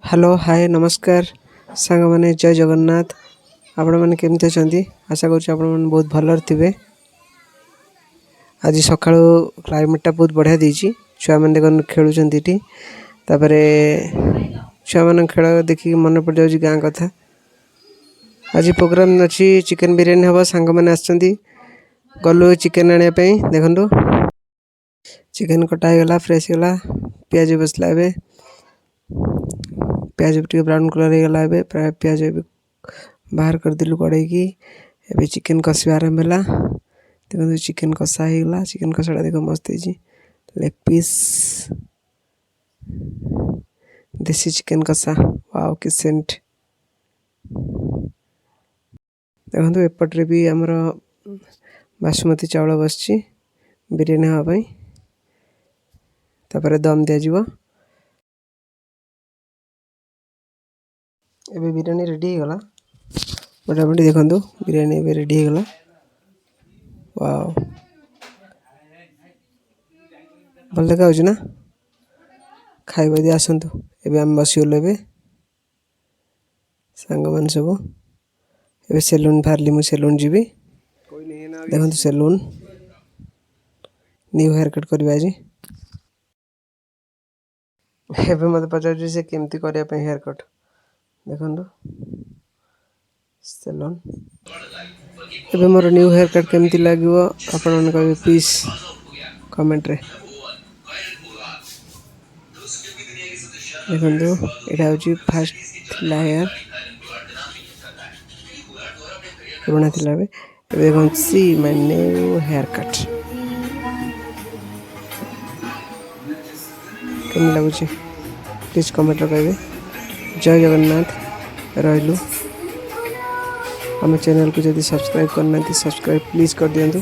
Hello hi नमस्कार सांग मैंने जय जगन्नाथ। आपण मैंने केमती अच्छा आशा करुँ आपण मैंने बहुत भलर थे। आज सका क्लाइमेटा बहुत बढ़िया देती छुआ मैंने देखो खेलुँच तापर छुआ मान खेल देखिक मन पड़ जाऊँ गाँ कथा। आज प्रोग्राम अच्छी चिकेन बिरियानी हम सांग मैंने गलु चिकेन आने देखु चिकेन कटा गला फ्रेश गला पियाज बसला ए प्याज भी ब्राउन कलर हो गला प्राय प्याज भी बाहर करदेलु कड़े की एबे चिकेन कषा आरंभ है। देखो चिकेन कषा हो गला चिकेन कषाटा देख मस्त लेग पीस देसी चिकेन कषा वाओ कि सेंट। देखो एपट्रे भी आमर बासमती चावल बस बिरियानी हाँपाई तापर दम दिज्व। एबे बिरियानी रेडी हो गला मोटामोटी देखो बिरियानी एबे रेडी हो गला। वाओ भल देखा ना खाइबा दी आसतु एबे आम बसीगलु एबे सांग मान सब एबे सेलून बाहरली मु सेलून जीवी देखो सेलून न्यू हेयर कट करवा आज एबे मत पचार से केमती करने हेयर कट देखो सेलून एबे मोर न्यू हेयर कट केमती लगे आपण मैंने कहे प्लीज कमेंट रे देखो यहाँ हूँ फास्ट हेयर पुराना थी देखो see my new hair cut कम लगुच प्लीज कमेंट कहे। जय जगन्नाथ रही आम चैनल को जब सब्सक्राइब करना सब्सक्राइब प्लीज कर दिंतु।